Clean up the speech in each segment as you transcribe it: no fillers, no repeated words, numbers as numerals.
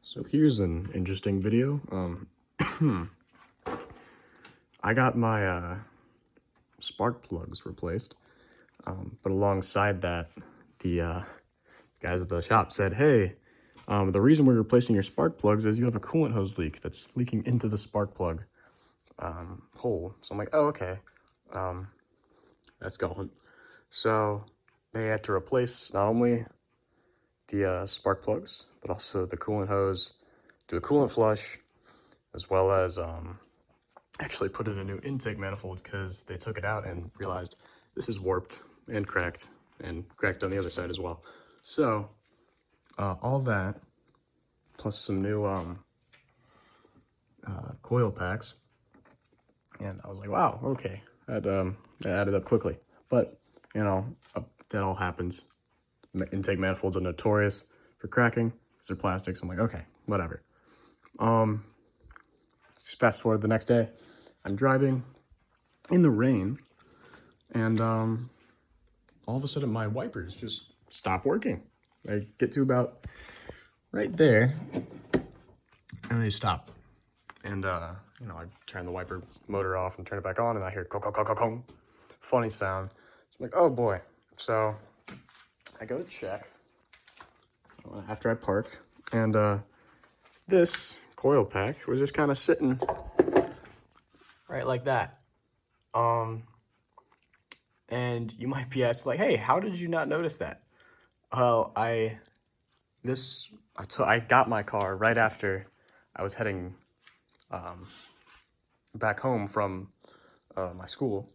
So here's an interesting video. I got my spark plugs replaced, but alongside that, the guys at the shop said, hey, the reason we're replacing your spark plugs is you have a coolant hose leak that's leaking into the spark plug hole. So I'm like, oh, okay, that's going. So they had to replace not only the spark plugs, but also the coolant hose, do a coolant flush, as well as actually put in a new intake manifold because they took it out and realized this is warped and cracked on the other side as well. So all that plus some new coil packs, and I was like, wow, okay, that added up quickly. But you know, that all happens. Intake manifolds are notorious for cracking because they're plastics. I'm like, okay, whatever. Just fast forward the next day, I'm driving in the rain, and all of a sudden my wipers just stop working. I get to about right there, and they stop. And you know, I turn the wiper motor off and turn it back on, and I hear "kong." Funny sound. So I'm like, oh boy. So I go to check after I park, and this coil pack was just kind of sitting right like that. And you might be asking, like, hey, how did you not notice that? Well, I got my car right after I was heading back home from my school,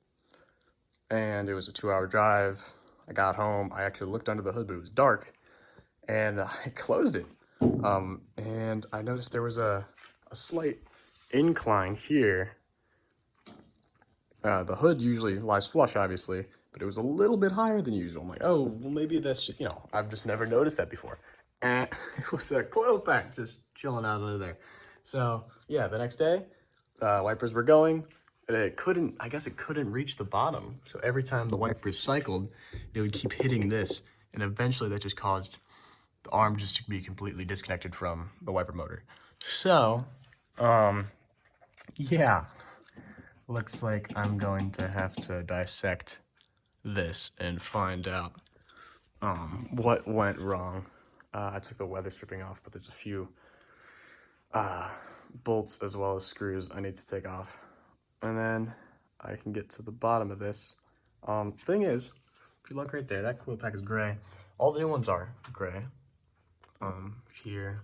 and it was a 2-hour drive. I got home, I actually looked under the hood, but it was dark, and I closed it. And I noticed there was a slight incline here. The hood usually lies flush, obviously, but it was a little bit higher than usual. I'm like, oh, well, maybe that's, you know, I've just never noticed that before. And it was a coil pack just chilling out under there. So yeah, the next day, wipers were going, and I guess it couldn't reach the bottom. So every time the wipers cycled, it would keep hitting this, and eventually that just caused the arm just to be completely disconnected from the wiper motor. So, yeah, looks like I'm going to have to dissect this and find out what went wrong. I took the weather stripping off, but there's a few bolts as well as screws I need to take off, and then I can get to the bottom of this. Thing is, if you look right there, that coil pack is gray. All the new ones are gray. Here,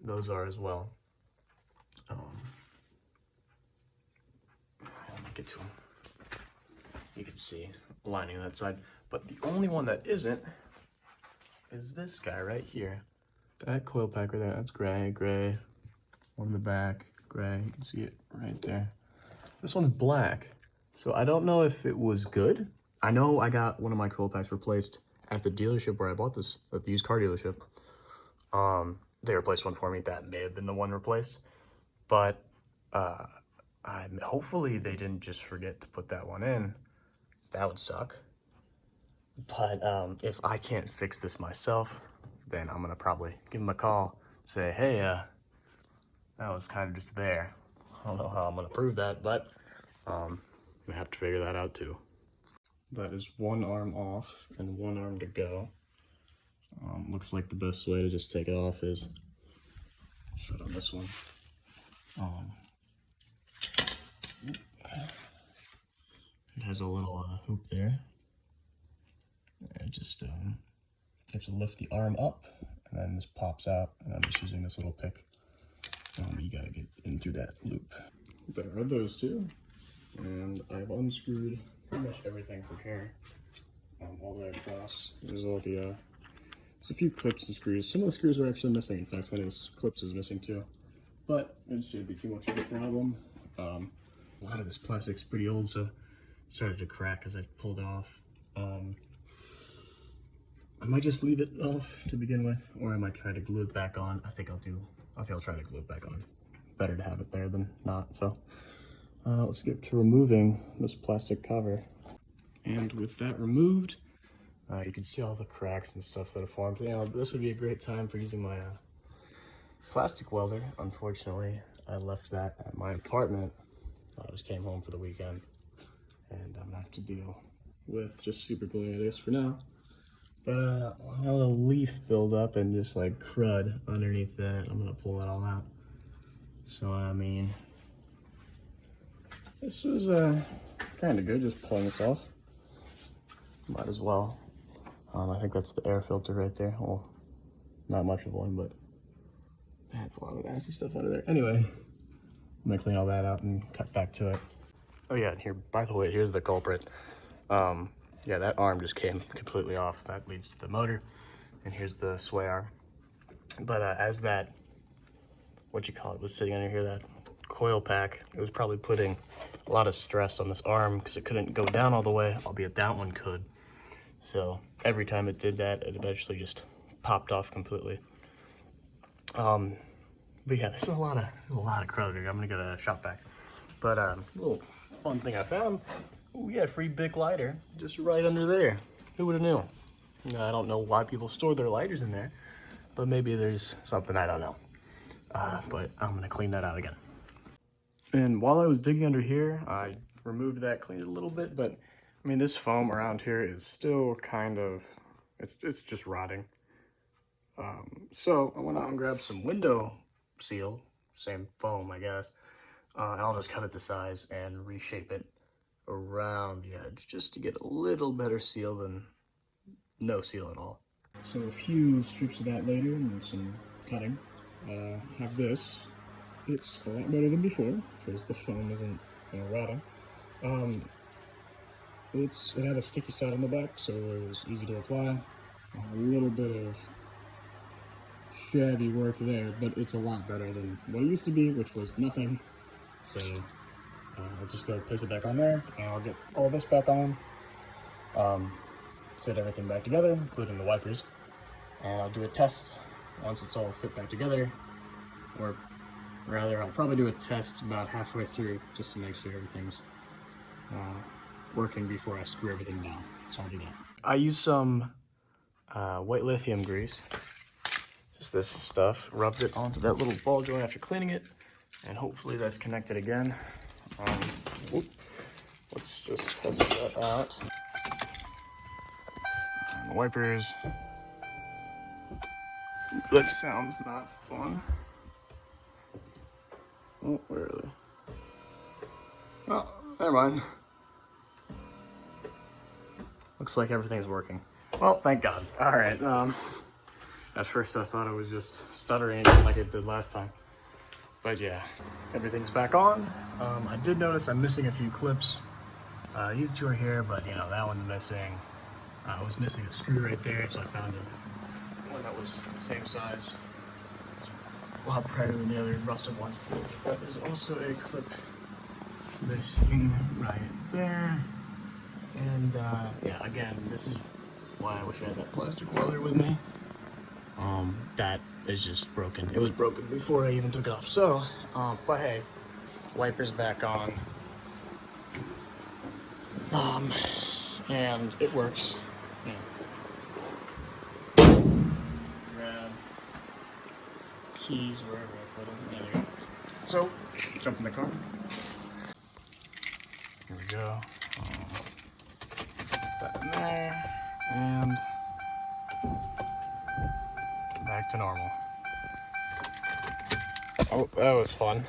those are as well. Let me get to them. You can see lining on that side, but the only one that isn't is this guy right here. That coil pack right there, that's gray. One in the back, gray, you can see it right there. This one's black, so I don't know if it was good. I know I got one of my coil packs replaced at the dealership where I bought this, at the used car dealership. They replaced one for me. That may have been the one replaced, but hopefully they didn't just forget to put that one in, because that would suck. But if I can't fix this myself, then I'm gonna probably give them a call, say, hey, that was kind of just there. I don't know how I'm gonna prove that, but I'm gonna have to figure that out too. That is one arm off and one arm to go. Looks like the best way to just take it off is shut on this one. It has a little hoop there. And just you have to lift the arm up, and then this pops out, and I'm just using this little pick. You gotta get into that loop. There are those two, and I've unscrewed pretty much everything from here, all the way across. There's all the, there's a few clips and screws. Some of the screws are actually missing. In fact, one of these clips is missing too, but it shouldn't be too much of a problem. A lot of this plastic's pretty old, so it started to crack as I pulled it off. I might just leave it off to begin with, or I might try to glue it back on. I think I'll try to glue it back on. Better to have it there than not. So let's get to removing this plastic cover. And with that removed, You can see all the cracks and stuff that have formed. You know, this would be a great time for using my plastic welder. Unfortunately, I left that at my apartment. I just came home for the weekend, and I'm gonna have to deal with just super gluing it, I guess, for now. But I had a leaf build up and just like crud underneath that. I'm gonna pull that all out. So I mean, this was kind of good, just pulling this off. Might as well. I think that's the air filter right there. Well, not much of one, but man, it's a lot of nasty stuff under there. Anyway, I'm gonna clean all that out and cut back to it. Oh yeah, here, by the way, here's the culprit. Yeah, that arm just came completely off. That leads to the motor, and here's the sway arm. But as that, what you call it, was sitting under here, that coil pack, it was probably putting a lot of stress on this arm because it couldn't go down all the way, albeit that one could. So every time it did that, it eventually just popped off completely. But yeah, there's a lot of crud here. I'm gonna get a shop vac. But little fun thing I found. Oh yeah, free Bic lighter, just right under there. Who would have knew? I don't know why people store their lighters in there, but maybe there's something I don't know. But I'm gonna clean that out again. And while I was digging under here, I removed that, cleaned it a little bit, but I mean, this foam around here is still kind of, it's just rotting. So I went out and grabbed some window seal, same foam, I guess, and I'll just cut it to size and reshape it around the edge just to get a little better seal than no seal at all. So a few strips of that later and some cutting. Have this. It's a lot better than before because the foam isn't rotting. It had a sticky side on the back, so it was easy to apply. A little bit of shabby work there, but it's a lot better than what it used to be, which was nothing. So I'll just go place it back on there, and I'll get all this back on, fit everything back together, including the wipers, and I'll do a test once it's all fit back together, or rather, I'll probably do a test about halfway through just to make sure everything's working before I screw everything down. So I'll do that. I use some white lithium grease, just this stuff, rubbed it onto that little ball joint after cleaning it, and hopefully that's connected again. Let's just test that out. And the wipers. That sounds not fun. Oh, where are they? Oh, never mind. Looks like everything's working. Well, thank God. All right. At first I thought it was just stuttering like it did last time. But yeah, everything's back on. I did notice I'm missing a few clips. These two are here, but you know, that one's missing. I was missing a screw right there, so I found one that was the same size. It's a lot brighter than the other rusted ones. But there's also a clip missing right there. And yeah, again, this is why I wish I had that plastic welder with me. That is just broken. It was broken before I even took it off. So, but hey, wipers back on. And it works. Yeah. Grab keys wherever I put them. There we go. So, jump in the car. Here we go. That in there, and back to normal. Oh, that was fun.